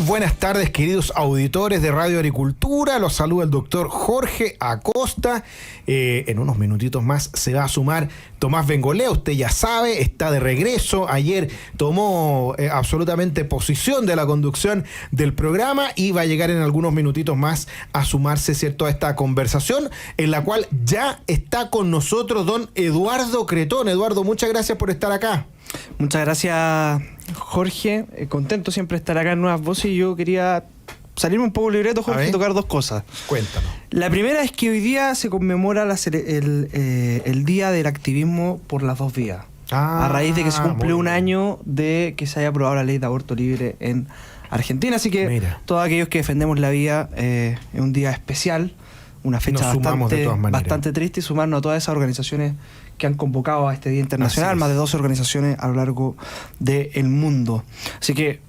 buenas tardes, queridos auditores de Radio Agricultura. Los saluda el doctor Jorge Acosta. En unos minutitos más se va a sumar Tomás Bengolea. Usted ya sabe, está de regreso. Ayer tomó absolutamente posición de la conducción del programa y va a llegar en algunos minutitos más a sumarse, ¿cierto?, a esta conversación en la cual ya está con nosotros don Eduardo Cretón. Eduardo, muchas gracias por estar acá. Muchas gracias, Jorge. Contento siempre de estar acá en Nuevas Voces, y yo quería salirme un poco libreto, Jorge, y tocar dos cosas. Cuéntanos. La primera es que hoy día se conmemora el Día del Activismo por las Dos Vías. A raíz de que se cumple un año de que se haya aprobado la ley de aborto libre en Argentina. Así que todos aquellos que defendemos la vida, es un día especial, una fecha bastante triste, y sumarnos a todas esas organizaciones que han convocado a este Día Internacional, más de 12 organizaciones a lo largo del mundo. Así que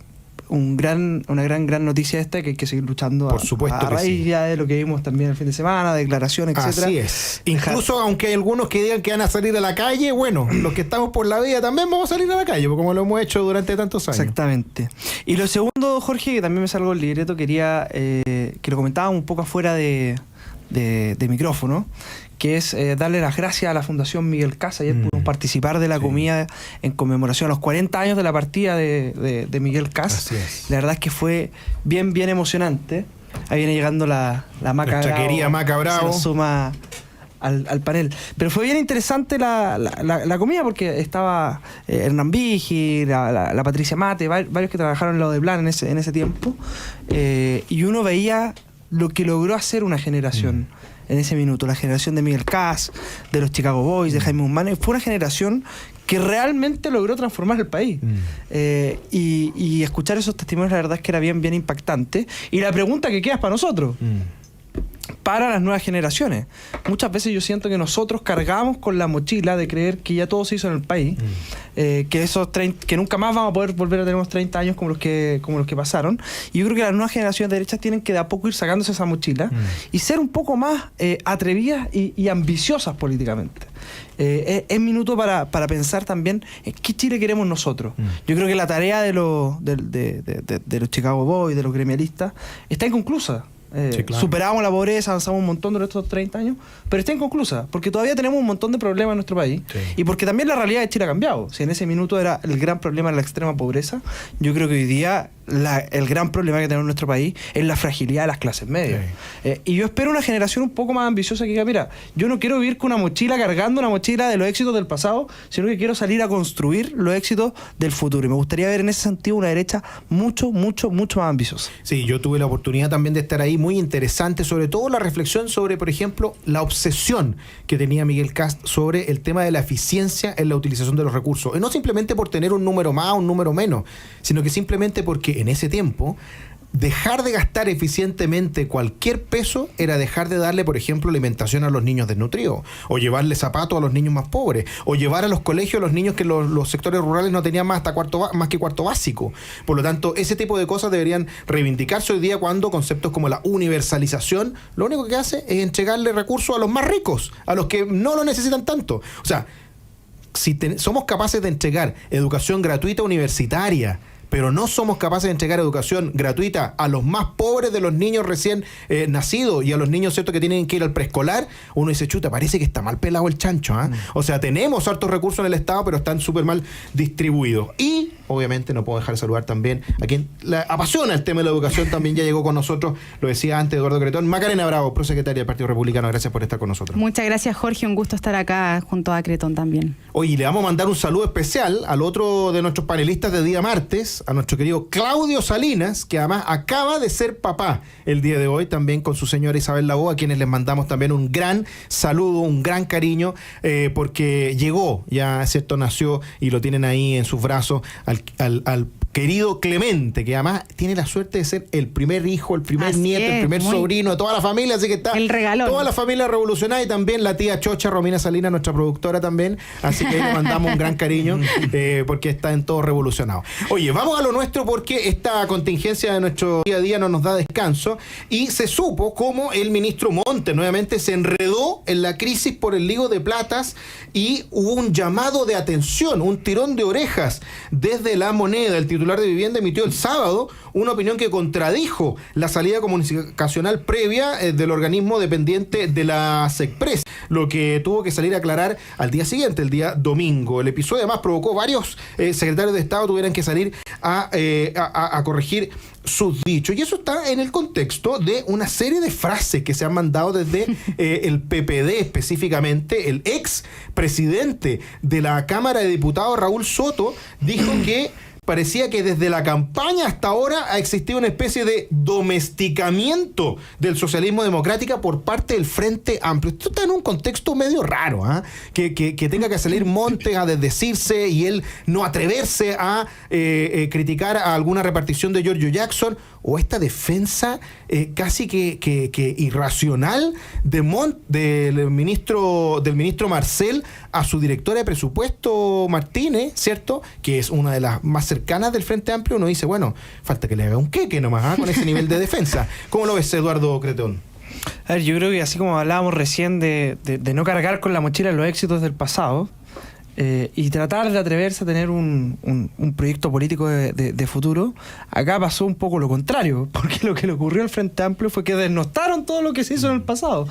una gran noticia esta, que hay que seguir luchando. Por supuesto, a raíz ya de lo que vimos también el fin de semana, declaraciones, etcétera. Así es. Incluso aunque hay algunos que digan que van a salir a la calle, bueno, los que estamos por la vida también vamos a salir a la calle, como lo hemos hecho durante tantos años. Exactamente. Y lo segundo, Jorge, que también me salgo del libreto, quería que lo comentábamos un poco afuera de micrófono, que es darle las gracias a la Fundación Miguel Cas. Ayer pudimos participar de la comida en conmemoración a los 40 años de la partida de Miguel Cas. La verdad es que fue bien emocionante. Ahí viene llegando la Maca Nuestra Bravo, querida Maca Bravo. se nos suma al panel. Pero fue bien interesante la comida, porque estaba Hernán Vigi, la Patricia Mate, varios que trabajaron en lo de Plan en ese tiempo, y uno veía lo que logró hacer una generación en ese minuto, la generación de Miguel Cas, de los Chicago Boys, de Jaime Guzmán. Fue una generación que realmente logró transformar el país. Y escuchar esos testimonios, la verdad es que era bien impactante. Y la pregunta que queda es para nosotros, para las nuevas generaciones. Muchas veces yo siento que nosotros cargamos con la mochila de creer que ya todo se hizo en el país, que nunca más vamos a poder volver a tener unos 30 años como los que pasaron. Y yo creo que las nuevas generaciones de derechas tienen que de a poco ir sacándose esa mochila y ser un poco más atrevidas y ambiciosas políticamente. Es minuto para pensar también en qué Chile queremos nosotros. Yo creo que la tarea de los Chicago Boys, de los gremialistas, está inconclusa. Sí, claro. Superamos la pobreza, avanzamos un montón durante estos 30 años, pero está inconclusa, porque todavía tenemos un montón de problemas en nuestro país, y porque también la realidad de Chile ha cambiado. Si en ese minuto era el gran problema la extrema pobreza, yo creo que hoy día el gran problema que tenemos en nuestro país es la fragilidad de las clases medias. Y yo espero una generación un poco más ambiciosa que diga, mira, yo no quiero vivir con una mochila, cargando una mochila de los éxitos del pasado, sino que quiero salir a construir los éxitos del futuro. Y me gustaría ver en ese sentido una derecha mucho más ambiciosa. Sí, yo tuve la oportunidad también de estar ahí, muy interesante, sobre todo la reflexión sobre, por ejemplo, la obsesión que tenía Miguel Cast sobre el tema de la eficiencia en la utilización de los recursos. Y no simplemente por tener un número más o un número menos, sino que simplemente porque en ese tiempo dejar de gastar eficientemente cualquier peso era dejar de darle, por ejemplo, alimentación a los niños desnutridos, o llevarle zapatos a los niños más pobres, o llevar a los colegios a los niños que los sectores rurales no tenían más que cuarto básico. Por lo tanto, ese tipo de cosas deberían reivindicarse hoy día, cuando conceptos como la universalización lo único que hace es entregarle recursos a los más ricos, a los que no lo necesitan tanto. O sea, si somos capaces de entregar educación gratuita universitaria, pero no somos capaces de entregar educación gratuita a los más pobres de los niños recién nacidos, y a los niños, ¿cierto?, que tienen que ir al preescolar, uno dice, chuta, parece que está mal pelado el chancho, ¿eh? O sea, tenemos hartos recursos en el Estado, pero están súper mal distribuidos. Y, obviamente, no puedo dejar de saludar también a quien le apasiona el tema de la educación. También ya llegó con nosotros, lo decía antes Eduardo Cretón, Macarena Bravo, prosecretaria del Partido Republicano. Gracias por estar con nosotros. Muchas gracias, Jorge, un gusto estar acá junto a Cretón también. Oye, le vamos a mandar un saludo especial al otro de nuestros panelistas de día martes, a nuestro querido Claudio Salinas, que además acaba de ser papá el día de hoy, también con su señora Isabel Lago, a quienes les mandamos también un gran saludo, un gran cariño, porque llegó, ya, ¿cierto?, nació, y lo tienen ahí en sus brazos al querido Clemente, que además tiene la suerte de ser el primer hijo, el primer nieto, el primer sobrino de toda la familia, así que está el regalón. Toda la familia revolucionada, y también la tía Chocha Romina Salinas, nuestra productora también, así que le mandamos un gran cariño, porque está en todo revolucionado. Oye, vamos a lo nuestro, porque esta contingencia de nuestro día a día no nos da descanso, y se supo cómo el ministro Montes nuevamente se enredó en la crisis por el lío de platas, y hubo un llamado de atención, un tirón de orejas desde La Moneda. El titular de Vivienda, emitió el sábado una opinión que contradijo la salida comunicacional previa del organismo dependiente de la SECPRES, lo que tuvo que salir a aclarar al día siguiente, el día domingo. El episodio además provocó varios secretarios de Estado tuvieran que salir a corregir sus dichos. Y eso está en el contexto de una serie de frases que se han mandado desde el PPD, específicamente el ex presidente de la Cámara de Diputados, Raúl Soto, dijo que parecía que desde la campaña hasta ahora ha existido una especie de domesticamiento del socialismo democrático por parte del Frente Amplio. Esto está en un contexto medio raro, que tenga que salir Montes a desdecirse y él no atreverse a criticar a alguna repartición de Giorgio Jackson, o esta defensa casi que irracional del ministro Marcel a su directora de presupuesto Martínez, ¿cierto? Que es una de las más cercanas del Frente Amplio. Uno dice, bueno, falta que le haga un queque nomás con ese nivel de defensa. ¿Cómo lo ves, Eduardo Cretón? A ver, yo creo que así como hablábamos recién de no cargar con la mochila los éxitos del pasado, y tratar de atreverse a tener un proyecto político de futuro, acá pasó un poco lo contrario, porque lo que le ocurrió al Frente Amplio fue que desnotaron todo lo que se hizo en el pasado.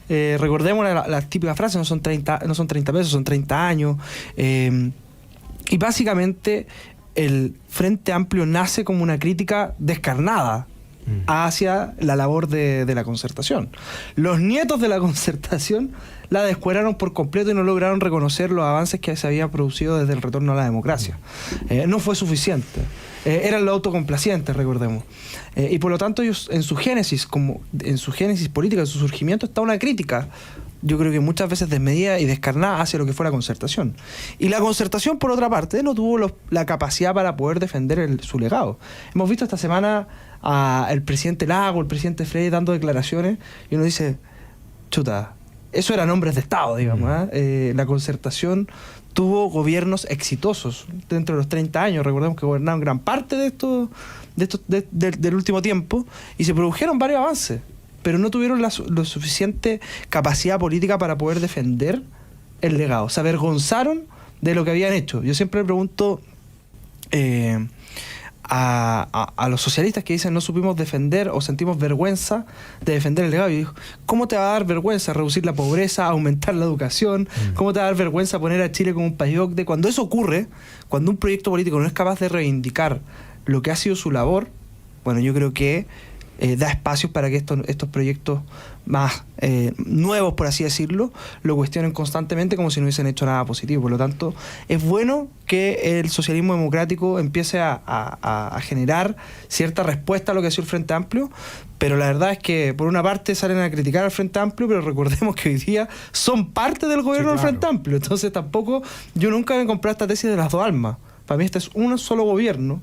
Recordemos la típica frase, no son 30 pesos, son 30 años, y básicamente el Frente Amplio nace como una crítica descarnada hacia la labor de la concertación. Los nietos de la concertación la descueraron por completo y no lograron reconocer los avances que se habían producido desde el retorno a la democracia. No fue suficiente. Eran los autocomplacientes, recordemos. Y por lo tanto ellos en su génesis política, en su surgimiento, está una crítica, yo creo que muchas veces desmedida y descarnada hacia lo que fue la concertación. Y la concertación, por otra parte, no tuvo la capacidad para poder defender su legado. Hemos visto esta semana al presidente Lago, el presidente Frey dando declaraciones, y uno dice, chuta, eso eran hombres de Estado, digamos. La concertación tuvo gobiernos exitosos dentro de los 30 años. Recordemos que gobernaron gran parte del último tiempo y se produjeron varios avances, pero no tuvieron la suficiente capacidad política para poder defender el legado. Se avergonzaron de lo que habían hecho. Yo siempre le pregunto a los socialistas que dicen no supimos defender o sentimos vergüenza de defender el legado. Y digo, ¿cómo te va a dar vergüenza reducir la pobreza, aumentar la educación? ¿Cómo te va a dar vergüenza poner a Chile como un país OCDE? Cuando eso ocurre, cuando un proyecto político no es capaz de reivindicar lo que ha sido su labor, bueno, yo creo que da espacios para que estos proyectos más nuevos, por así decirlo, lo cuestionen constantemente como si no hubiesen hecho nada positivo. Por lo tanto, es bueno que el socialismo democrático empiece a generar cierta respuesta a lo que ha sido el Frente Amplio, pero la verdad es que por una parte salen a criticar al Frente Amplio, pero recordemos que hoy día son parte del gobierno del Frente Amplio. Entonces tampoco, yo nunca me compré esta tesis de las dos almas. Para mí este es un solo gobierno,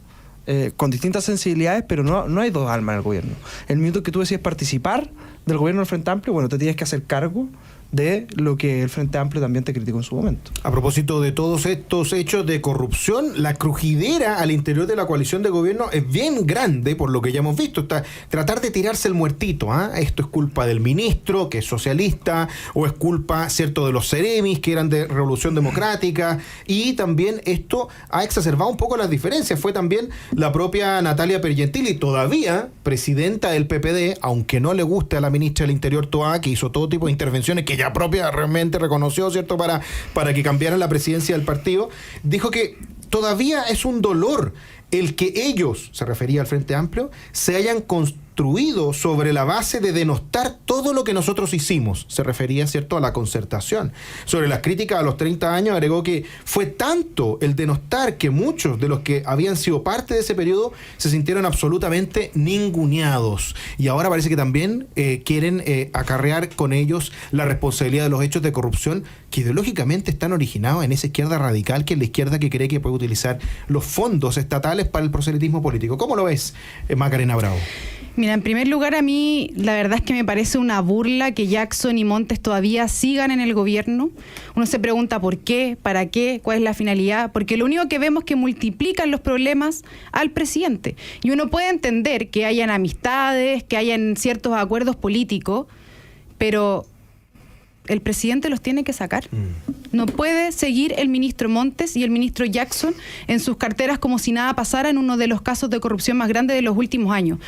con distintas sensibilidades, pero no hay dos almas en el gobierno. El minuto que tú decides participar del gobierno del Frente Amplio, bueno, te tienes que hacer cargo de lo que el Frente Amplio también te criticó en su momento. A propósito de todos estos hechos de corrupción, la crujidera al interior de la coalición de gobierno es bien grande, por lo que ya hemos visto. Tratar de tirarse el muertito, esto es culpa del ministro, que es socialista, o es culpa, cierto, de los seremis, que eran de Revolución Democrática, y también esto ha exacerbado un poco las diferencias. Fue también la propia Natalia Pergentili, todavía presidenta del PPD, aunque no le guste a la ministra del Interior Toá, que hizo todo tipo de intervenciones que ella propia realmente reconoció, ¿cierto?, para que cambiaran la presidencia del partido, dijo que todavía es un dolor el que ellos, se refería al Frente Amplio, se hayan construido sobre la base de denostar todo lo que nosotros hicimos. Se refería, ¿cierto?, a la concertación. Sobre las críticas a los 30 años, agregó que fue tanto el denostar que muchos de los que habían sido parte de ese periodo se sintieron absolutamente ninguneados. Y ahora parece que también quieren acarrear con ellos la responsabilidad de los hechos de corrupción que ideológicamente están originados en esa izquierda radical, que es la izquierda que cree que puede utilizar los fondos estatales para el proselitismo político. ¿Cómo lo ves, Macarena Bravo? Mira, en primer lugar, a mí la verdad es que me parece una burla que Jackson y Montes todavía sigan en el gobierno. Uno se pregunta por qué, para qué, cuál es la finalidad, porque lo único que vemos es que multiplican los problemas al presidente. Y uno puede entender que hayan amistades, que hayan ciertos acuerdos políticos, pero el presidente los tiene que sacar. No puede seguir el ministro Montes y el ministro Jackson en sus carteras como si nada pasara en uno de los casos de corrupción más grandes de los últimos años.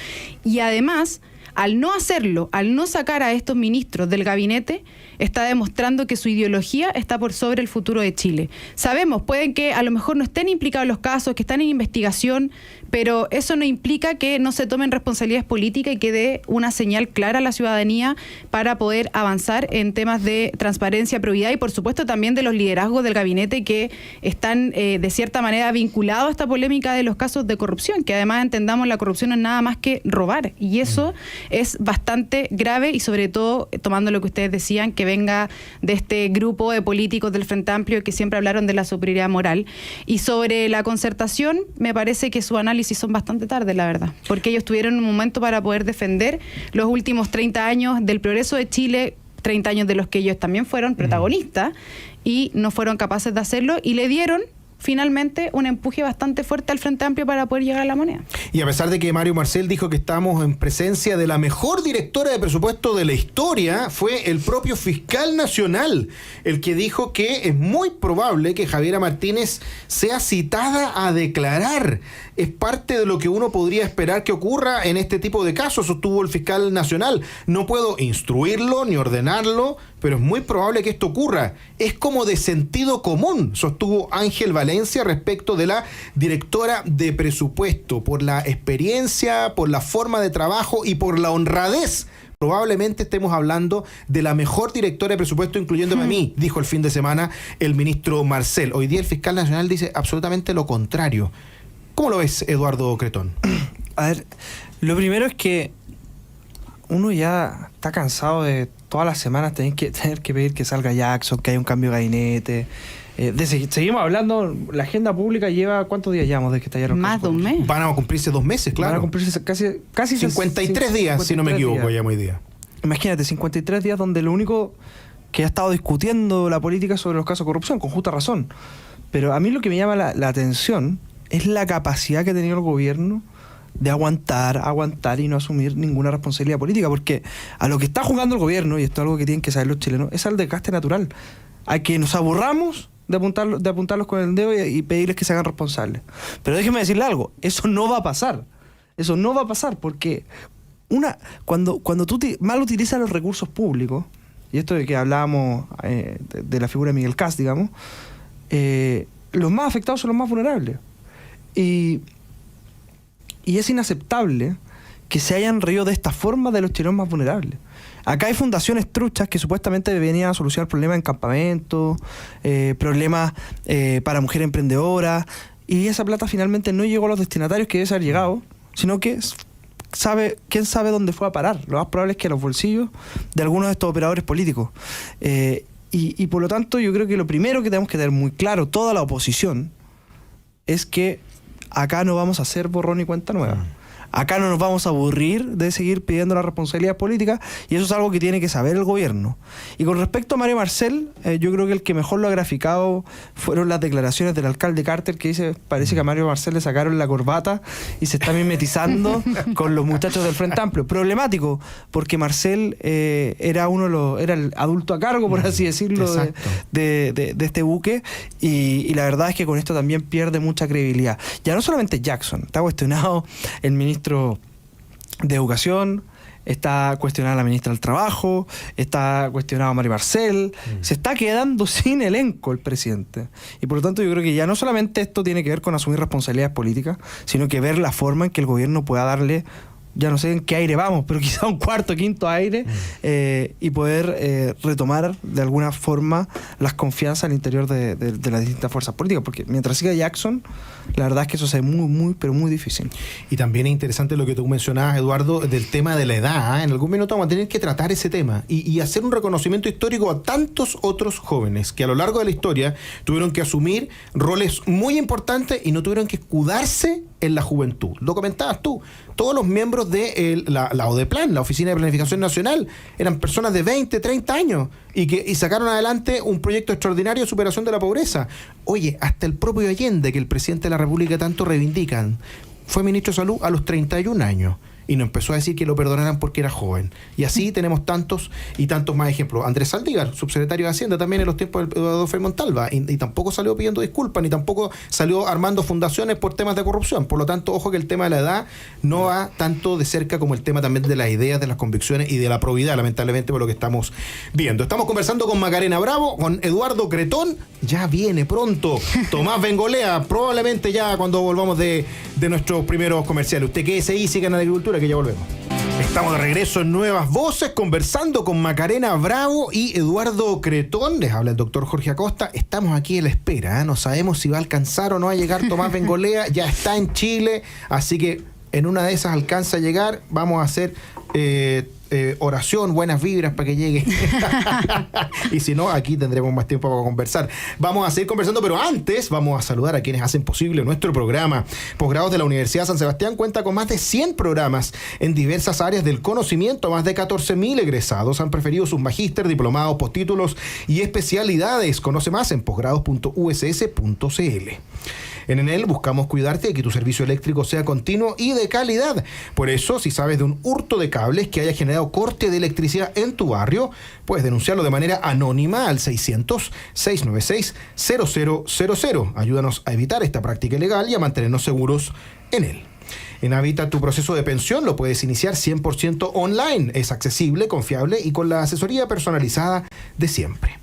Y además, al no hacerlo, al no sacar a estos ministros del gabinete, está demostrando que su ideología está por sobre el futuro de Chile. Sabemos, pueden que a lo mejor no estén implicados los casos, que están en investigación, pero eso no implica que no se tomen responsabilidades políticas y que dé una señal clara a la ciudadanía para poder avanzar en temas de transparencia, probidad y por supuesto también de los liderazgos del gabinete que están de cierta manera vinculados a esta polémica de los casos de corrupción, que además entendamos la corrupción no es nada más que robar, y eso es bastante grave y sobre todo tomando lo que ustedes decían, que venga de este grupo de políticos del Frente Amplio que siempre hablaron de la superioridad moral. Y sobre la concertación, me parece que su análisis son bastante tarde, la verdad, porque ellos tuvieron un momento para poder defender los últimos 30 años del progreso de Chile, 30 años de los que ellos también fueron protagonistas, y no fueron capaces de hacerlo, y le dieron finalmente un empuje bastante fuerte al Frente Amplio para poder llegar a la moneda. Y a pesar de que Mario Marcel dijo que estamos en presencia de la mejor directora de presupuesto de la historia, fue el propio fiscal nacional el que dijo que es muy probable que Javiera Martínez sea citada a declarar. Es parte de lo que uno podría esperar que ocurra en este tipo de casos, sostuvo el fiscal nacional. No puedo instruirlo ni ordenarlo, pero es muy probable que esto ocurra. Es como de sentido común, sostuvo Ángel Valencia respecto de la directora de presupuesto, por la experiencia, por la forma de trabajo y por la honradez. Probablemente estemos hablando de la mejor directora de presupuesto, incluyéndome a mí, dijo el fin de semana el ministro Marcel. Hoy día el fiscal nacional dice absolutamente lo contrario. ¿Cómo lo ves, Eduardo Cretón? A ver, lo primero es que uno ya está cansado de todas las semanas tener que pedir que salga Jackson, que haya un cambio de gabinete. Seguimos hablando, la agenda pública lleva, ¿cuántos días llevamos desde que estallaron? Más de un mes. Van a cumplirse 2 meses, claro. Van a cumplirse casi 53 días, si no me equivoco, ya hoy día. Imagínate, 53 días donde lo único que ha estado discutiendo la política sobre los casos de corrupción, con justa razón. Pero a mí lo que me llama la atención es la capacidad que ha tenido el gobierno de aguantar y no asumir ninguna responsabilidad política, porque a lo que está jugando el gobierno, y esto es algo que tienen que saber los chilenos, es al desgaste natural, a que nos aburramos de apuntarlos con el dedo y pedirles que se hagan responsables. Pero déjeme decirle algo, eso no va a pasar, porque cuando tú mal utilizas los recursos públicos, y esto de que hablábamos de la figura de Miguel Kast, digamos, los más afectados son los más vulnerables. Y es inaceptable que se hayan reído de esta forma de los chilenos más vulnerables. Acá hay fundaciones truchas que supuestamente venían a solucionar problemas en campamentos, problemas para mujeres emprendedoras, y esa plata finalmente no llegó a los destinatarios que debe haber llegado, sino que quién sabe dónde fue a parar. Lo más probable es que a los bolsillos de algunos de estos operadores políticos. Y por lo tanto yo creo que lo primero que tenemos que tener muy claro toda la oposición es que acá no vamos a hacer borrón y cuenta nueva. Acá no nos vamos a aburrir de seguir pidiendo la responsabilidad política, y eso es algo que tiene que saber el gobierno. Y con respecto a Mario Marcel, yo creo que el que mejor lo ha graficado fueron las declaraciones del alcalde Carter, que dice, parece que a Mario Marcel le sacaron la corbata y se está mimetizando con los muchachos del Frente Amplio. Problemático, porque Marcel era el adulto a cargo, por así decirlo, de este buque, y la verdad es que con esto también pierde mucha credibilidad. Ya no solamente Jackson, está cuestionado el ministro de Educación, está cuestionada la ministra del Trabajo, está cuestionado Mario Marcel, se está quedando sin elenco el presidente. Y por lo tanto yo creo que ya no solamente esto tiene que ver con asumir responsabilidades políticas, sino que ver la forma en que el gobierno pueda darle, ya no sé en qué aire vamos, pero quizá un cuarto, quinto aire, y poder retomar de alguna forma las confianzas al interior de las distintas fuerzas políticas, porque mientras siga Jackson, la verdad es que eso se ve muy, pero muy difícil. Y también es interesante lo que tú mencionabas, Eduardo, del tema de la edad. En algún minuto vamos a tener que tratar ese tema y hacer un reconocimiento histórico a tantos otros jóvenes que a lo largo de la historia tuvieron que asumir roles muy importantes y no tuvieron que escudarse en la juventud. Lo comentabas tú, todos los miembros de la ODEPLAN, la Oficina de Planificación Nacional, eran personas de 20, 30 años y sacaron adelante un proyecto extraordinario de superación de la pobreza. Oye, hasta el propio Allende, que el presidente de la República tanto reivindican, fue ministro de Salud a los 31 años. y nos empezó a decir que lo perdonaran porque era joven. Y así tenemos tantos y tantos más ejemplos. Andrés Saldívar, subsecretario de Hacienda también en los tiempos de Eduardo Frei Montalva, y tampoco salió pidiendo disculpas, ni tampoco salió armando fundaciones por temas de corrupción. Por lo tanto, ojo que el tema de la edad no va tanto de cerca como el tema también de las ideas, de las convicciones y de la probidad, lamentablemente, por lo que estamos viendo. Estamos conversando con Macarena Bravo, con Eduardo Cretón, ya viene pronto Tomás Bengolea, probablemente ya cuando volvamos de nuestros primeros comerciales. Usted quédese ahí, siga en Agricultura, que ya volvemos. Estamos de regreso en Nuevas Voces, conversando con Macarena Bravo y Eduardo Cretón. Les habla el doctor Jorge Acosta. Estamos aquí en la espera, ¿eh? No sabemos si va a alcanzar o no a llegar Tomás Bengolea. Ya está en Chile, así que en una de esas alcanza a llegar. Vamos a hacer oración, buenas vibras para que llegue. Y si no, aquí tendremos más tiempo para conversar. Vamos a seguir conversando, pero antes vamos a saludar a quienes hacen posible nuestro programa. Posgrados de la Universidad San Sebastián cuenta con más de 100 programas en diversas áreas del conocimiento. Más de 14.000 egresados han preferido sus magíster, diplomados, postítulos y especialidades. Conoce más en posgrados.uss.cl. En Enel buscamos cuidarte de que tu servicio eléctrico sea continuo y de calidad. Por eso, si sabes de un hurto de cables que haya generado corte de electricidad en tu barrio, puedes denunciarlo de manera anónima al 600-696-0000. Ayúdanos a evitar esta práctica ilegal y a mantenernos seguros en él. En Habita, tu proceso de pensión lo puedes iniciar 100% online. Es accesible, confiable y con la asesoría personalizada de siempre.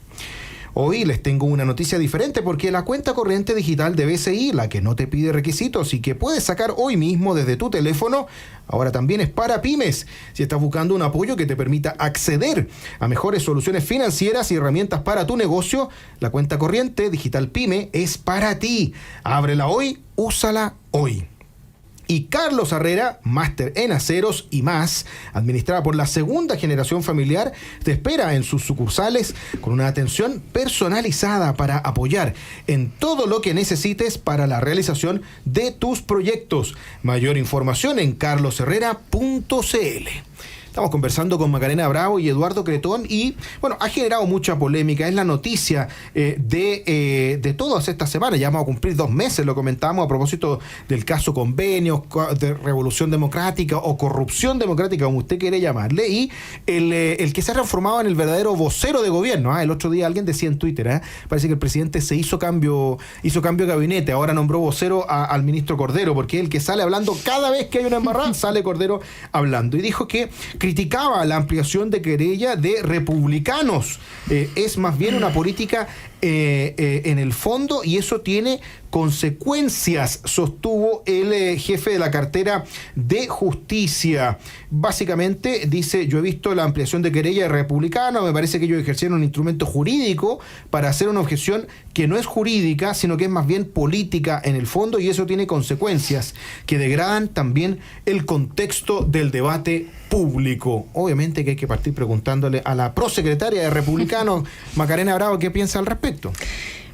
Hoy les tengo una noticia diferente porque la cuenta corriente digital de BCI, la que no te pide requisitos y que puedes sacar hoy mismo desde tu teléfono, ahora también es para pymes. Si estás buscando un apoyo que te permita acceder a mejores soluciones financieras y herramientas para tu negocio, la cuenta corriente digital PYME es para ti. Ábrela hoy, úsala hoy. Y Carlos Herrera, máster en aceros y más, administrada por la segunda generación familiar, te espera en sus sucursales con una atención personalizada para apoyar en todo lo que necesites para la realización de tus proyectos. Mayor información en carlosherrera.cl. Estamos conversando con Macarena Bravo y Eduardo Cretón y, bueno, ha generado mucha polémica. Es la noticia de todas estas semanas. Ya vamos a cumplir 2 meses, lo comentábamos a propósito del caso Convenios, de Revolución Democrática o Corrupción Democrática, como usted quiere llamarle, y el que se ha transformado en el verdadero vocero de gobierno. El otro día alguien decía en Twitter, parece que el presidente se hizo cambio de gabinete, ahora nombró vocero al ministro Cordero, porque es el que sale hablando cada vez que hay una embarrada, sale Cordero hablando. Y dijo que criticaba la ampliación de querella de republicanos. Es más bien una política en el fondo y eso tiene consecuencias, sostuvo el jefe de la cartera de Justicia. Básicamente dice: yo he visto la ampliación de querella de republicanos, me parece que ellos ejercieron un instrumento jurídico para hacer una objeción que no es jurídica, sino que es más bien política en el fondo, y eso tiene consecuencias que degradan también el contexto del debate público. Obviamente que hay que partir preguntándole a la prosecretaria de Republicanos, Macarena Bravo, ¿qué piensa al respecto?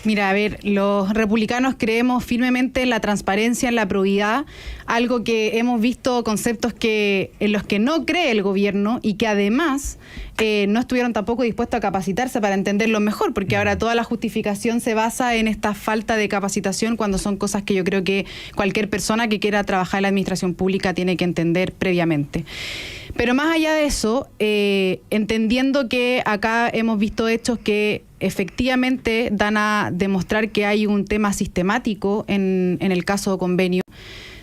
Mira, a ver, los republicanos creemos firmemente en la transparencia, en la probidad, algo que hemos visto, conceptos en los que no cree el gobierno y que además no estuvieron tampoco dispuestos a capacitarse para entenderlo mejor, porque ahora toda la justificación se basa en esta falta de capacitación cuando son cosas que yo creo que cualquier persona que quiera trabajar en la administración pública tiene que entender previamente. Pero más allá de eso, entendiendo que acá hemos visto hechos que efectivamente dan a demostrar que hay un tema sistemático en el caso Convenio,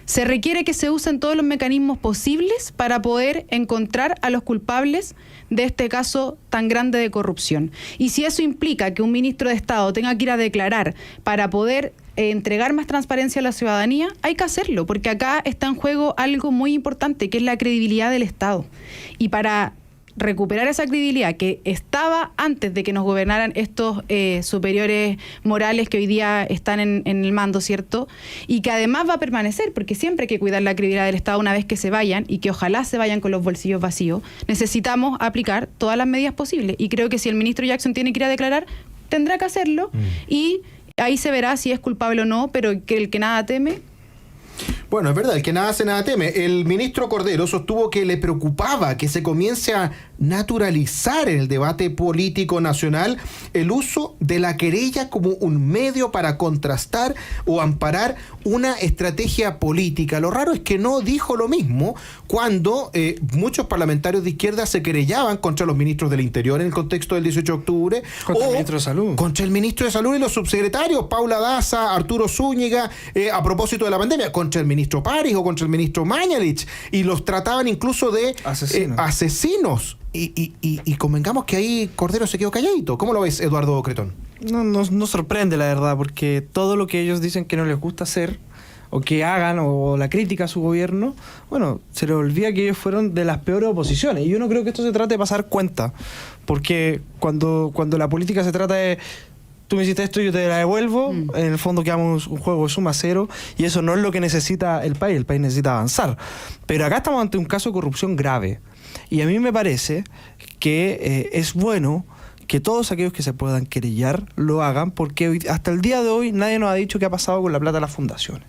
se requiere que se usen todos los mecanismos posibles para poder encontrar a los culpables de este caso tan grande de corrupción. Y si eso implica que un ministro de Estado tenga que ir a declarar para poder entregar más transparencia a la ciudadanía, hay que hacerlo, porque acá está en juego algo muy importante, que es la credibilidad del Estado. Y para recuperar esa credibilidad que estaba antes de que nos gobernaran estos superiores morales que hoy día están en el mando, ¿cierto? Y que además va a permanecer, porque siempre hay que cuidar la credibilidad del Estado una vez que se vayan, y que ojalá se vayan con los bolsillos vacíos. Necesitamos aplicar todas las medidas posibles, y creo que si el ministro Jackson tiene que ir a declarar, tendrá que hacerlo, y ahí se verá si es culpable o no, pero que el que nada teme. Bueno, es verdad, el que nada hace, nada teme. El ministro Cordero sostuvo que le preocupaba que se comience a naturalizar en el debate político nacional el uso de la querella como un medio para contrastar o amparar una estrategia política. Lo raro es que no dijo lo mismo cuando muchos parlamentarios de izquierda se querellaban contra los ministros del Interior en el contexto del 18 de octubre. Contra el ministro de Salud. Contra el ministro de Salud y los subsecretarios, Paula Daza, Arturo Zúñiga, a propósito de la pandemia, contra el ministro París o contra el ministro Mañalich, y los trataban incluso de asesinos. Y convengamos que ahí Cordero se quedó calladito. ¿Cómo lo ves, Eduardo Cretón? No sorprende, la verdad, porque todo lo que ellos dicen que no les gusta hacer, o que hagan, o la crítica a su gobierno, bueno, se les olvida que ellos fueron de las peores oposiciones. Y yo no creo que esto se trate de pasar cuenta, porque cuando la política se trata de tú me hiciste esto y yo te la devuelvo, en el fondo quedamos un juego de suma cero, y eso no es lo que necesita el país necesita avanzar. Pero acá estamos ante un caso de corrupción grave, y a mí me parece que es bueno que todos aquellos que se puedan querellar lo hagan, porque hasta el día de hoy nadie nos ha dicho qué ha pasado con la plata de las fundaciones.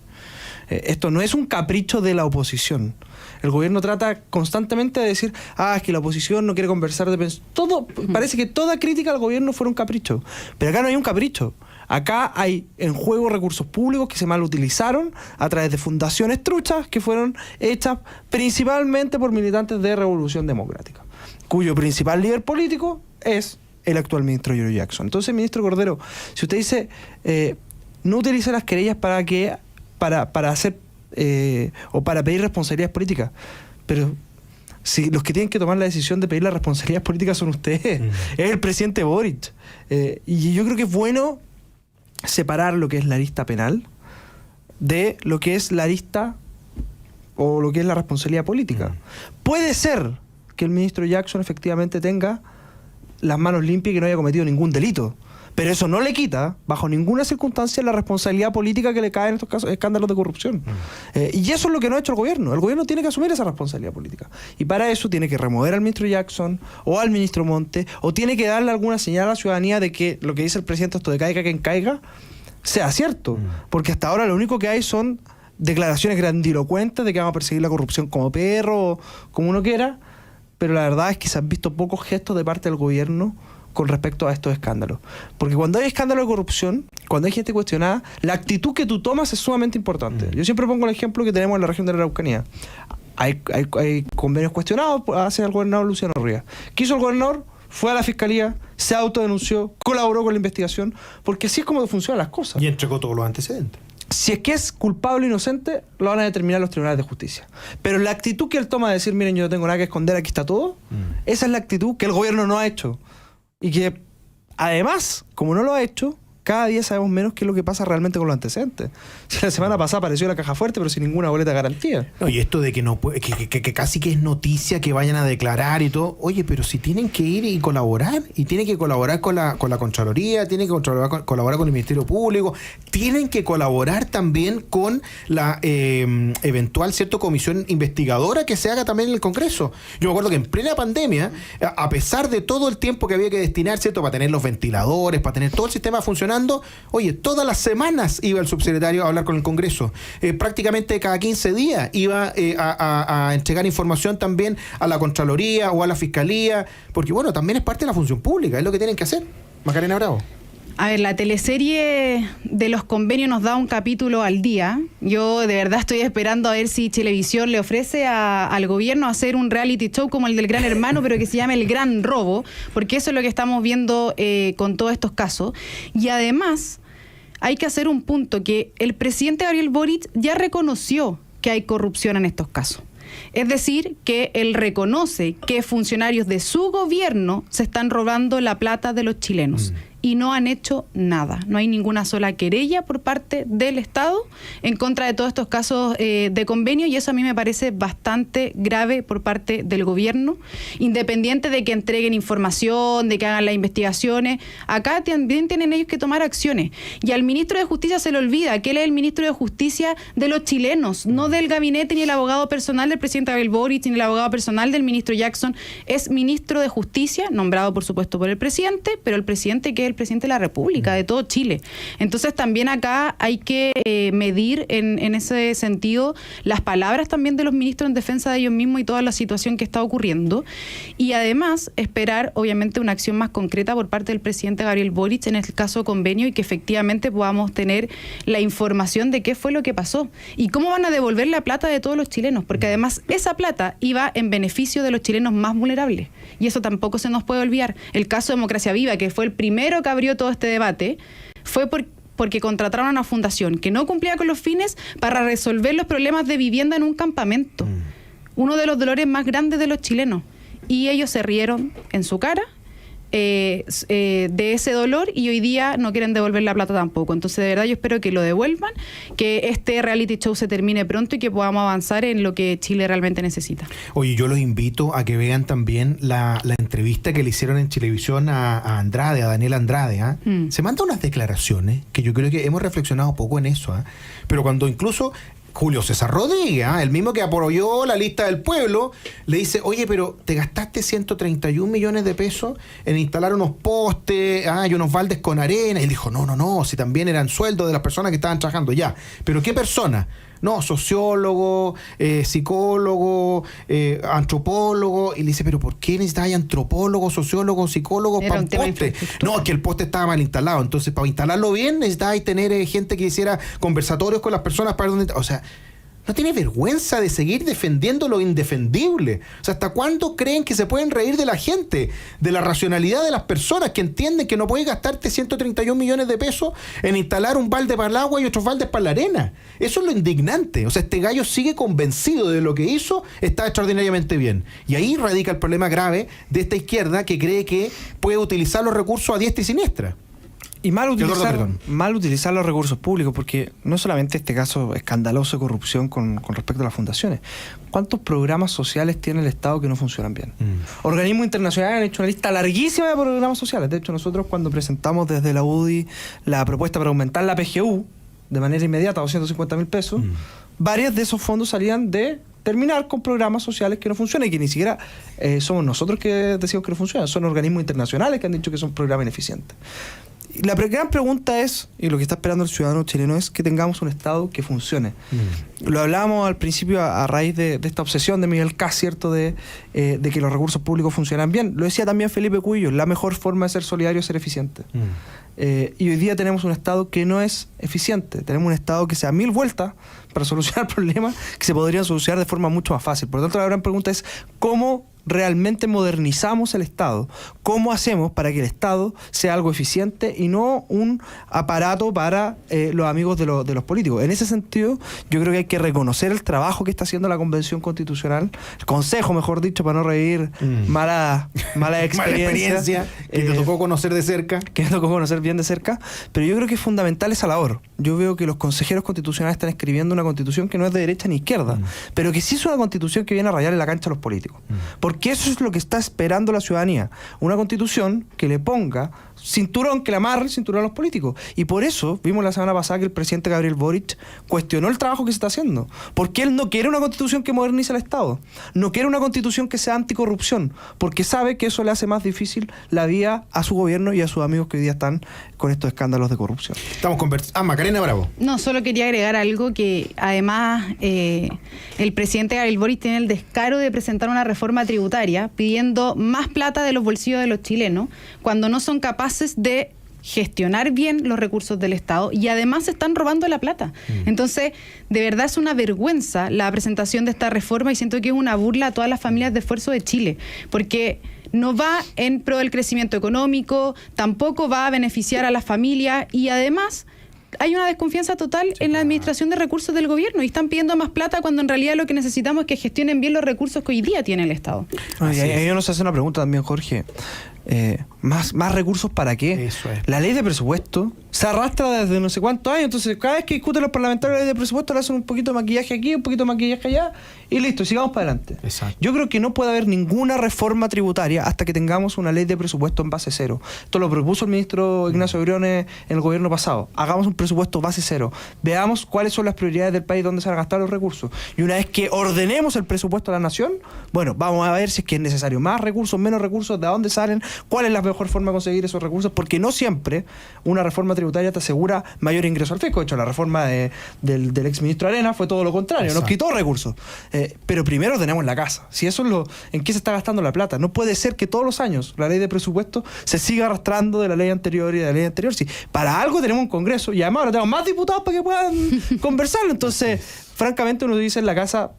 Esto no es un capricho de la oposición. El gobierno trata constantemente de decir, es que la oposición no quiere conversar de todo. Parece que toda crítica al gobierno fuera un capricho. Pero acá no hay un capricho. Acá hay en juego recursos públicos que se mal utilizaron a través de fundaciones truchas que fueron hechas principalmente por militantes de Revolución Democrática, cuyo principal líder político es el actual ministro Giorgio Jackson. Entonces, ministro Cordero, si usted dice no utilice las querellas para hacer o para pedir responsabilidades políticas, pero si los que tienen que tomar la decisión de pedir las responsabilidades políticas son ustedes, es el presidente Boric, y yo creo que es bueno separar lo que es la arista penal de lo que es la arista o lo que es la responsabilidad política. Puede ser que el ministro Jackson efectivamente tenga las manos limpias y que no haya cometido ningún delito, pero eso no le quita, bajo ninguna circunstancia, la responsabilidad política que le cae en estos casos, escándalos de corrupción. Y eso es lo que no ha hecho el gobierno. El gobierno tiene que asumir esa responsabilidad política. Y para eso tiene que remover al ministro Jackson o al ministro Monte, o tiene que darle alguna señal a la ciudadanía de que lo que dice el presidente, esto de caiga quien caiga, sea cierto. Porque hasta ahora lo único que hay son declaraciones grandilocuentes de que vamos a perseguir la corrupción como perro, o como uno quiera, pero la verdad es que se han visto pocos gestos de parte del gobierno con respecto a estos escándalos. Porque cuando hay escándalos de corrupción, cuando hay gente cuestionada, la actitud que tú tomas es sumamente importante. Yo siempre pongo el ejemplo que tenemos en la región de la Araucanía. Hay convenios cuestionados hacia el gobernador Luciano Rivas. ¿Qué hizo el gobernador? Fue a la fiscalía, se autodenunció, colaboró con la investigación, porque así es como funcionan las cosas. Y entregó todos los antecedentes. Si es que es culpable o inocente, lo van a determinar los tribunales de justicia. Pero la actitud que él toma de decir, miren, yo no tengo nada que esconder, aquí está todo, esa es la actitud que el gobierno no ha hecho. Y que, además, como no lo ha hecho, cada día sabemos menos qué es lo que pasa realmente con los antecedentes. Si la semana pasada apareció la caja fuerte, pero sin ninguna boleta de garantía. No, y esto de que no puede, que casi que es noticia que vayan a declarar y todo. Oye, pero si tienen que ir y colaborar, y tienen que colaborar con la Contraloría, tienen que colaborar con el Ministerio Público, tienen que colaborar también con la eventual comisión investigadora que se haga también en el Congreso. Yo me acuerdo que en plena pandemia, a pesar de todo el tiempo que había que destinar, para tener los ventiladores, para tener todo el sistema funcionando, oye, todas las semanas iba el subsecretario a hablar con el Congreso. Prácticamente cada 15 días iba a entregar información también a la Contraloría o a la Fiscalía, porque bueno, también es parte de la función pública, es lo que tienen que hacer. Macarena Bravo. A ver, la teleserie de los convenios nos da un capítulo al día. Yo de verdad estoy esperando a ver si Chilevisión le ofrece al gobierno hacer un reality show como el del Gran Hermano, pero que se llame El Gran Robo, porque eso es lo que estamos viendo con todos estos casos. Y además, hay que hacer un punto, que el presidente Gabriel Boric ya reconoció que hay corrupción en estos casos. Es decir, que él reconoce que funcionarios de su gobierno se están robando la plata de los chilenos. Y no han hecho nada. No hay ninguna sola querella por parte del Estado en contra de todos estos casos de convenio, y eso a mí me parece bastante grave por parte del gobierno, independiente de que entreguen información, de que hagan las investigaciones. Acá también tienen ellos que tomar acciones. Y al ministro de Justicia se le olvida que él es el ministro de Justicia de los chilenos, no del gabinete ni el abogado personal del presidente Gabriel Boric ni el abogado personal del ministro Jackson. Es ministro de Justicia, nombrado por supuesto por el presidente, pero el presidente que es del presidente de la República, de todo Chile. Entonces también acá hay que medir en ese sentido las palabras también de los ministros en defensa de ellos mismos y toda la situación que está ocurriendo. Y además esperar, obviamente, una acción más concreta por parte del presidente Gabriel Boric en el caso convenio y que efectivamente podamos tener la información de qué fue lo que pasó y cómo van a devolver la plata de todos los chilenos, porque además esa plata iba en beneficio de los chilenos más vulnerables y eso tampoco se nos puede olvidar. El caso Democracia Viva, que fue el primero que abrió todo este debate, fue porque contrataron a una fundación que no cumplía con los fines para resolver los problemas de vivienda en un campamento, uno de los dolores más grandes de los chilenos, y ellos se rieron en su cara de ese dolor y hoy día no quieren devolver la plata tampoco. Entonces, de verdad, yo espero que lo devuelvan, que este reality show se termine pronto y que podamos avanzar en lo que Chile realmente necesita. Oye, yo los invito a que vean también la entrevista que le hicieron en Chilevisión a Andrade, a Daniel Andrade. Se manda unas declaraciones que yo creo que hemos reflexionado poco en eso, pero cuando incluso Julio César Rodríguez, el mismo que apoyó la lista del pueblo, le dice, oye, pero te gastaste 131 millones de pesos en instalar unos postes y unos baldes con arena. Y él dijo, no, si también eran sueldos de las personas que estaban trabajando ya. ¿Pero qué personas? No, sociólogo, psicólogo, antropólogo. Y le dice, pero ¿por qué necesitáis antropólogos, sociólogos, psicólogos para un poste? No, es que el poste estaba mal instalado. Entonces, para instalarlo bien, necesitáis tener gente que hiciera conversatorios con las personas para donde... O sea, no tiene vergüenza de seguir defendiendo lo indefendible. O sea, ¿hasta cuándo creen que se pueden reír de la gente? De la racionalidad de las personas que entienden que no puedes gastarte 131 millones de pesos en instalar un balde para el agua y otros baldes para la arena. Eso es lo indignante. O sea, este gallo sigue convencido de lo que hizo, está extraordinariamente bien. Y ahí radica el problema grave de esta izquierda que cree que puede utilizar los recursos a diestra y siniestra. Y mal utilizar los recursos públicos, porque no solamente este caso escandaloso de corrupción con respecto a las fundaciones. ¿Cuántos programas sociales tiene el Estado que no funcionan bien? Organismos internacionales han hecho una lista larguísima de programas sociales. De hecho, nosotros cuando presentamos desde la UDI la propuesta para aumentar la PGU de manera inmediata a 250.000 pesos, varios de esos fondos salían de terminar con programas sociales que no funcionan y que ni siquiera somos nosotros que decimos que no funcionan, son organismos internacionales que han dicho que son programas ineficientes. La gran pregunta es, y lo que está esperando el ciudadano chileno, es que tengamos un Estado que funcione. Lo hablábamos al principio a raíz de esta obsesión de Miguel Kast, ¿cierto?, de que los recursos públicos funcionan bien. Lo decía también Felipe Cuillo, la mejor forma de ser solidario es ser eficiente. Y hoy día tenemos un Estado que no es eficiente. Tenemos un Estado que se da 1000 vueltas para solucionar problemas que se podrían solucionar de forma mucho más fácil. Por lo tanto, la gran pregunta es ¿cómo realmente modernizamos el Estado? ¿Cómo hacemos para que el Estado sea algo eficiente y no un aparato para los amigos de los políticos? En ese sentido, yo creo que hay que reconocer el trabajo que está haciendo la Convención Constitucional, el Consejo, mejor dicho, para no reír mala experiencia que te tocó conocer de cerca. Que me tocó conocer bien de cerca, pero yo creo que es fundamental esa labor. Yo veo que los consejeros constitucionales están escribiendo una constitución que no es de derecha ni izquierda, pero que sí es una constitución que viene a rayar en la cancha a los políticos. Porque eso es lo que está esperando la ciudadanía. Una constitución que le ponga cinturón, que le amarre el cinturón a los políticos. Y por eso vimos la semana pasada que el presidente Gabriel Boric cuestionó el trabajo que se está haciendo. Porque él no quiere una constitución que modernice el Estado. No quiere una constitución que sea anticorrupción. Porque sabe que eso le hace más difícil la vida a su gobierno y a sus amigos que hoy día están con estos escándalos de corrupción. Estamos conversando. Macarena Bravo. No, solo quería agregar algo que además el presidente Gabriel Boric tiene el descaro de presentar una reforma tributaria pidiendo más plata de los bolsillos de los chilenos cuando no son capaces de gestionar bien los recursos del Estado y además se están robando la plata. Entonces, de verdad es una vergüenza la presentación de esta reforma y siento que es una burla a todas las familias de esfuerzo de Chile, porque no va en pro del crecimiento económico, tampoco va a beneficiar a las familias y además hay una desconfianza total en la administración de recursos del gobierno y están pidiendo más plata cuando en realidad lo que necesitamos es que gestionen bien los recursos que hoy día tiene el Estado. Ahí nos hace una pregunta también, Jorge. ¿Más recursos para qué? Eso es. La ley de presupuesto se arrastra desde no sé cuántos años, entonces cada vez que discuten los parlamentarios la ley de presupuesto le hacen un poquito de maquillaje aquí, un poquito de maquillaje allá y listo, sigamos para adelante. Exacto. Yo creo que no puede haber ninguna reforma tributaria hasta que tengamos una ley de presupuesto en base cero. Esto lo propuso el ministro Ignacio Briones en el gobierno pasado. Hagamos un presupuesto base cero, veamos cuáles son las prioridades del país, dónde se van a gastar los recursos y una vez que ordenemos el presupuesto de la nación, bueno, vamos a ver si es que es necesario más recursos, menos recursos, de dónde salen, cuál es la mejor forma de conseguir esos recursos, porque no siempre una reforma tributaria te asegura mayor ingreso al fisco. De hecho, la reforma del exministro Arena fue todo lo contrario, Exacto. nos quitó recursos. Pero primero tenemos la casa. Si eso es en qué se está gastando la plata. No puede ser que todos los años la ley de presupuesto se siga arrastrando de la ley anterior y de la ley anterior. Sí, para algo tenemos un Congreso y además ahora tenemos más diputados para que puedan conversarlo. Entonces, francamente, uno dice en la casa,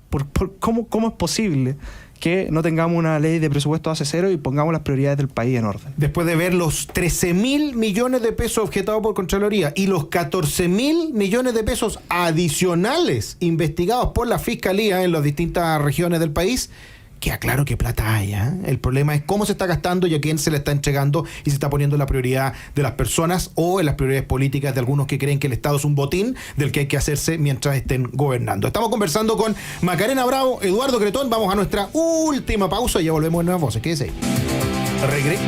¿cómo es posible que no tengamos una ley de presupuesto hace cero y pongamos las prioridades del país en orden? Después de ver los 13.000 millones de pesos objetados por Contraloría y los 14.000 millones de pesos adicionales investigados por la Fiscalía en las distintas regiones del país, queda claro que plata hay, ¿eh? El problema es cómo se está gastando y a quién se le está entregando y se está poniendo en la prioridad de las personas o en las prioridades políticas de algunos que creen que el Estado es un botín del que hay que hacerse mientras estén gobernando. Estamos conversando con Macarena Bravo, Eduardo Cretón. Vamos a nuestra última pausa y ya volvemos en Nuevas Voces. Quédese ahí.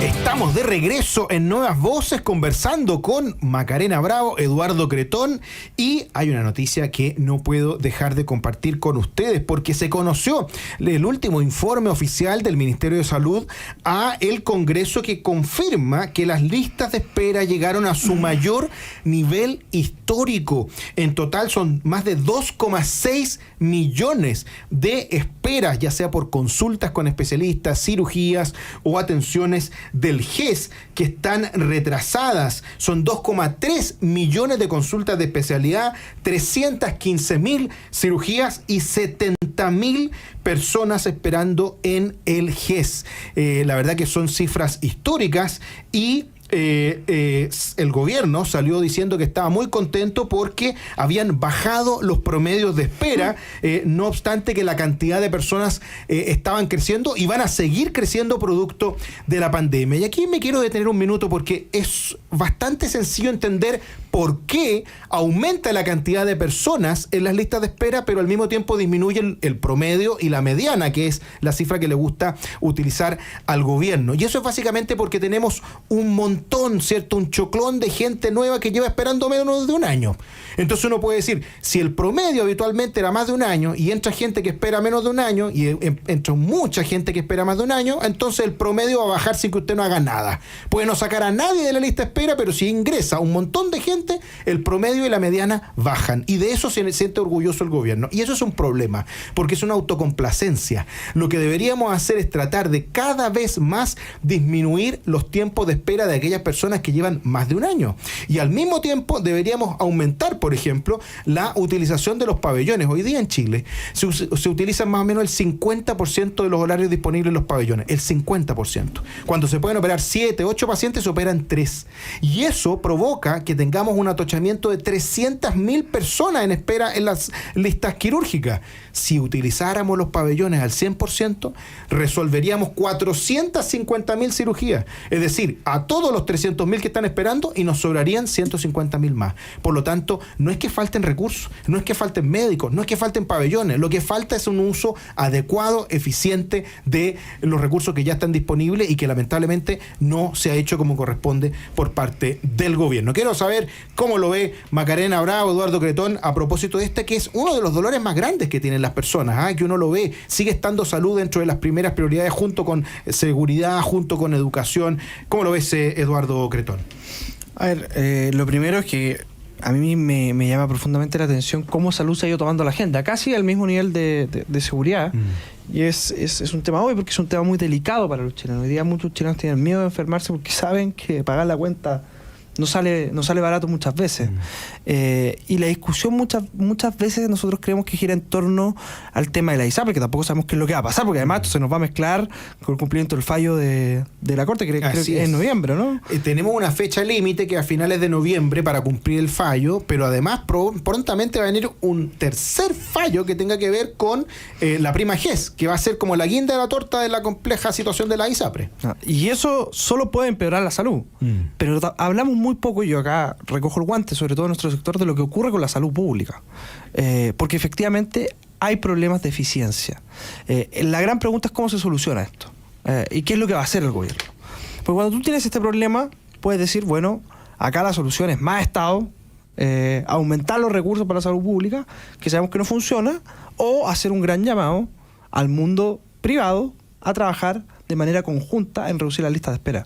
Estamos de regreso en Nuevas Voces conversando con Macarena Bravo, Eduardo Cretón, y hay una noticia que no puedo dejar de compartir con ustedes porque se conoció el último informe oficial del Ministerio de Salud a el Congreso que confirma que las listas de espera llegaron a su mayor nivel histórico. En total son más de 2,6 millones de esperas, ya sea por consultas con especialistas, cirugías o atención del GES que están retrasadas. Son 2,3 millones de consultas de especialidad, 315.000 cirugías y 70.000 personas esperando en el GES. La verdad que son cifras históricas y el gobierno salió diciendo que estaba muy contento porque habían bajado los promedios de espera, no obstante que la cantidad de personas estaban creciendo y van a seguir creciendo producto de la pandemia. Y aquí me quiero detener un minuto porque es bastante sencillo entender por qué aumenta la cantidad de personas en las listas de espera, pero al mismo tiempo disminuye el promedio y la mediana, que es la cifra que le gusta utilizar al gobierno. Y eso es básicamente porque tenemos un montón, ¿cierto? Un choclón de gente nueva que lleva esperando menos de un año. Entonces uno puede decir, si el promedio habitualmente era más de un año y entra gente que espera menos de un año y entra mucha gente que espera más de un año, entonces el promedio va a bajar sin que usted no haga nada. Puede no sacar a nadie de la lista de espera, pero si ingresa un montón de gente, el promedio y la mediana bajan. Y de eso se siente orgulloso el gobierno. Y eso es un problema, porque es una autocomplacencia. Lo que deberíamos hacer es tratar de cada vez más disminuir los tiempos de espera de aquellas personas que llevan más de un año. Y al mismo tiempo deberíamos aumentar, por ejemplo, la utilización de los pabellones. Hoy día en Chile se utilizan más o menos el 50% de los horarios disponibles en los pabellones. El 50%. Cuando se pueden operar 7, 8 pacientes, se operan 3. Y eso provoca que tengamos un atochamiento de 300.000 personas en espera en las listas quirúrgicas. Si utilizáramos los pabellones al 100%, resolveríamos 450.000 cirugías. Es decir, a todos los 300.000 que están esperando y nos sobrarían 150.000 más. Por lo tanto, no es que falten recursos, no es que falten médicos, no es que falten pabellones. Lo que falta es un uso adecuado, eficiente de los recursos que ya están disponibles y que lamentablemente no se ha hecho como corresponde por parte del gobierno. Quiero saber cómo lo ve Macarena Bravo, Eduardo Cretón, a propósito de este que es uno de los dolores más grandes que tienen las personas, que uno lo ve, sigue estando salud dentro de las primeras prioridades junto con seguridad, junto con educación. ¿Cómo lo ves, Eduardo Cretón? A ver, lo primero es que a mí me llama profundamente la atención cómo salud se ha ido tomando la agenda, casi al mismo nivel de seguridad. Y es un tema obvio porque es un tema muy delicado para los chilenos. Hoy día muchos chilenos tienen miedo de enfermarse porque saben que pagar la cuenta no sale barato muchas veces. Y la discusión muchas veces nosotros creemos que gira en torno al tema de la ISAPRE, que tampoco sabemos qué es lo que va a pasar, porque además esto se nos va a mezclar con el cumplimiento del fallo de la Corte, que creo que es en noviembre, ¿no? Tenemos una fecha límite que a finales de noviembre para cumplir el fallo, pero además prontamente va a venir un tercer fallo que tenga que ver con la prima GES, que va a ser como la guinda de la torta de la compleja situación de la ISAPRE. Y eso solo puede empeorar la salud. Pero hablamos muy poco, y yo acá recojo el guante, sobre todo en nuestro sector, de lo que ocurre con la salud pública. Porque efectivamente hay problemas de eficiencia. La gran pregunta es cómo se soluciona esto. ¿Y qué es lo que va a hacer el gobierno? Porque cuando tú tienes este problema, puedes decir, bueno, acá la solución es más Estado, aumentar los recursos para la salud pública, que sabemos que no funciona, o hacer un gran llamado al mundo privado a trabajar de manera conjunta en reducir las listas de espera.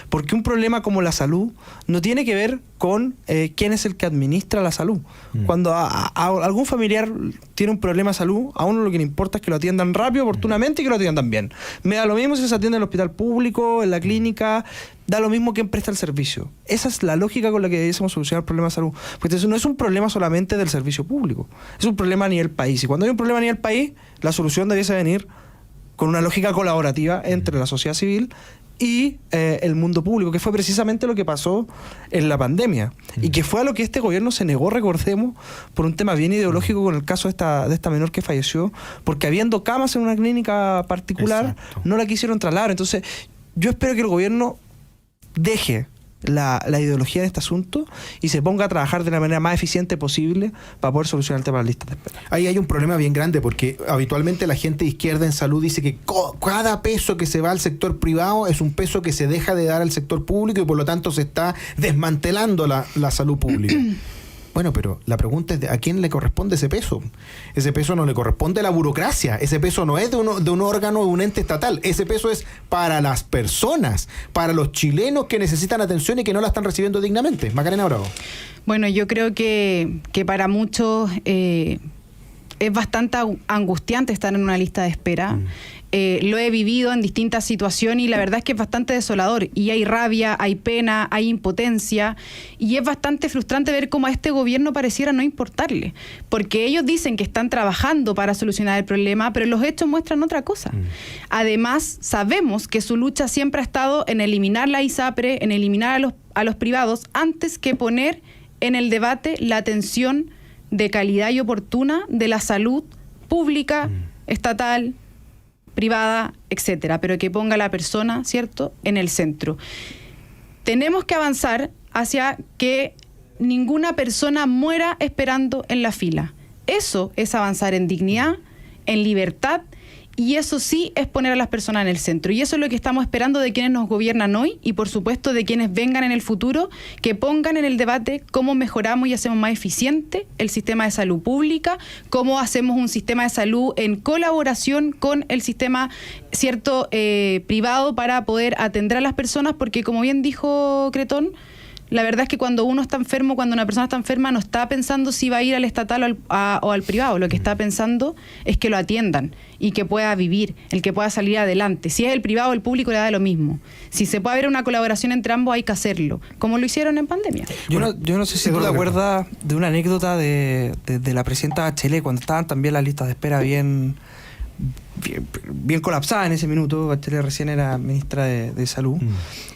Porque un problema como la salud no tiene que ver con quién es el que administra la salud. Cuando a algún familiar tiene un problema de salud, a uno lo que le importa es que lo atiendan rápido, oportunamente y que lo atiendan bien. Me da lo mismo si se atiende en el hospital público, en la clínica, da lo mismo quién presta el servicio. Esa es la lógica con la que debiésemos solucionar el problema de salud. Porque eso no es un problema solamente del servicio público, es un problema a nivel país. Y cuando hay un problema a nivel país, la solución debiese venir con una lógica colaborativa entre la sociedad civil y el mundo público, que fue precisamente lo que pasó en la pandemia y que fue a lo que este gobierno se negó, recordemos, por un tema bien ideológico con el caso de esta menor que falleció, porque habiendo camas en una clínica particular, no la quisieron trasladar. Entonces, yo espero que el gobierno deje la ideología en este asunto y se ponga a trabajar de la manera más eficiente posible para poder solucionar el tema de las listas de espera. Ahí hay un problema bien grande porque habitualmente la gente de izquierda en salud dice que cada peso que se va al sector privado es un peso que se deja de dar al sector público y por lo tanto se está desmantelando la salud pública. Bueno, pero la pregunta es ¿a quién le corresponde ese peso? Ese peso no le corresponde a la burocracia, ese peso no es de un órgano, de un ente estatal, ese peso es para las personas, para los chilenos que necesitan atención y que no la están recibiendo dignamente. Macarena Bravo. Bueno, yo creo que para muchos es bastante angustiante estar en una lista de espera. Lo he vivido en distintas situaciones y la verdad es que es bastante desolador y hay rabia, hay pena, hay impotencia y es bastante frustrante ver cómo a este gobierno pareciera no importarle, porque ellos dicen que están trabajando para solucionar el problema, pero los hechos muestran otra cosa. Además, sabemos que su lucha siempre ha estado en eliminar la ISAPRE, en eliminar a los privados, antes que poner en el debate la atención de calidad y oportuna de la salud pública, estatal, privada, etcétera, pero que ponga a la persona, ¿cierto?, en el centro. Tenemos que avanzar hacia que ninguna persona muera esperando en la fila. Eso es avanzar en dignidad, en libertad, y eso sí es poner a las personas en el centro. Y eso es lo que estamos esperando de quienes nos gobiernan hoy y, por supuesto, de quienes vengan en el futuro, que pongan en el debate cómo mejoramos y hacemos más eficiente el sistema de salud pública, cómo hacemos un sistema de salud en colaboración con el sistema, ¿cierto?, privado para poder atender a las personas, porque, como bien dijo Cretón, la verdad es que cuando uno está enfermo, cuando una persona está enferma, no está pensando si va a ir al estatal o al privado. Lo que está pensando es que lo atiendan y que pueda vivir, el que pueda salir adelante. Si es el privado o el público, le da lo mismo. Si se puede haber una colaboración entre ambos, hay que hacerlo, como lo hicieron en pandemia. Yo no sé si tú te acuerdas de una anécdota de la presidenta Bachelet, cuando estaban también las listas de espera bien colapsada en ese minuto. Bachelet recién era ministra de Salud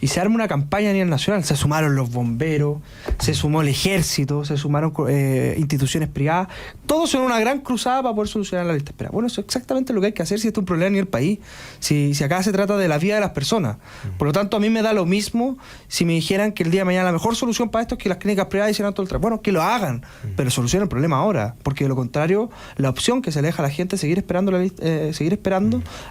y se arma una campaña a nivel nacional. Se sumaron los bomberos, se sumó el ejército, se sumaron instituciones privadas, todos son una gran cruzada para poder solucionar la lista de espera. Bueno, eso es exactamente lo que hay que hacer si esto es un problema a nivel país, si acá se trata de la vida de las personas. Por lo tanto, a mí me da lo mismo si me dijeran que el día de mañana la mejor solución para esto es que las clínicas privadas hicieran todo el trabajo. Bueno, que lo hagan, pero solucionen el problema ahora, porque de lo contrario, la opción que se le deja a la gente es seguir esperando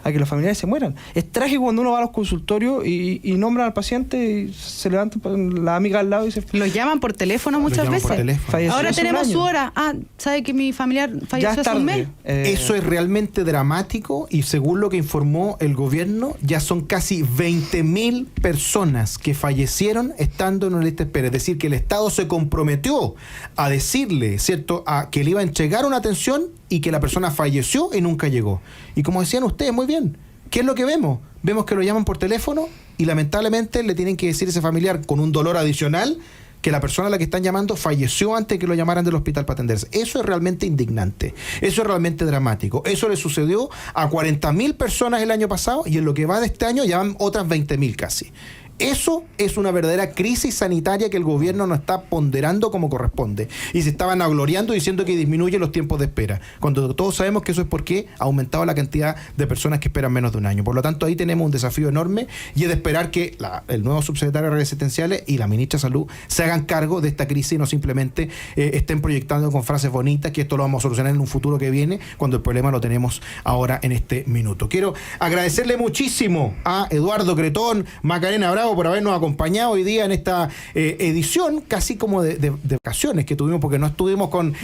a que los familiares se mueran. Es trágico cuando uno va a los consultorios y nombran al paciente y se levanta la amiga al lado y se... Los llaman por teléfono muchas veces. Ahora tenemos su hora. ¿Sabe que mi familiar falleció hace un mes? Eso es realmente dramático y según lo que informó el gobierno, ya son casi 20.000 personas que fallecieron estando en una lista de espera. Es decir, que el Estado se comprometió a decirle, ¿cierto?, a que le iba a entregar una atención y que la persona falleció y nunca llegó. Y como decían ustedes muy bien, ¿qué es lo que vemos? Vemos que lo llaman por teléfono y lamentablemente le tienen que decir a ese familiar con un dolor adicional que la persona a la que están llamando falleció antes de que lo llamaran del hospital para atenderse. Eso es realmente indignante, eso es realmente dramático. Eso le sucedió a 40.000 personas el año pasado y en lo que va de este año ya van otras 20.000 casi. Eso es una verdadera crisis sanitaria que el gobierno no está ponderando como corresponde. Y se estaban vanagloriando diciendo que disminuye los tiempos de espera, cuando todos sabemos que eso es porque ha aumentado la cantidad de personas que esperan menos de un año. Por lo tanto, ahí tenemos un desafío enorme y es de esperar que el nuevo subsecretario de Redes Asistenciales y la ministra de Salud se hagan cargo de esta crisis y no simplemente estén proyectando con frases bonitas que esto lo vamos a solucionar en un futuro que viene, cuando el problema lo tenemos ahora en este minuto. Quiero agradecerle muchísimo a Eduardo Cretón, Macarena Bravo, Gustavo, por habernos acompañado hoy día en esta edición casi como de vacaciones que tuvimos, porque no estuvimos con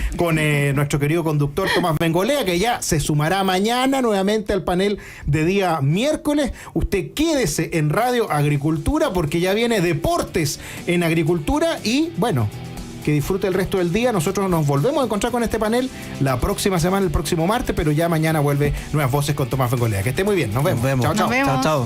nuestro querido conductor Tomás Bengolea, que ya se sumará mañana nuevamente al panel de día miércoles. Usted quédese en Radio Agricultura porque ya viene Deportes en Agricultura y bueno, que disfrute el resto del día. Nosotros nos volvemos a encontrar con este panel la próxima semana, el próximo martes, pero ya mañana vuelve Nuevas Voces con Tomás Bengolea. Que esté muy bien. Nos vemos. Nos vemos. Chao, chao. Nos vemos. Chao, chao.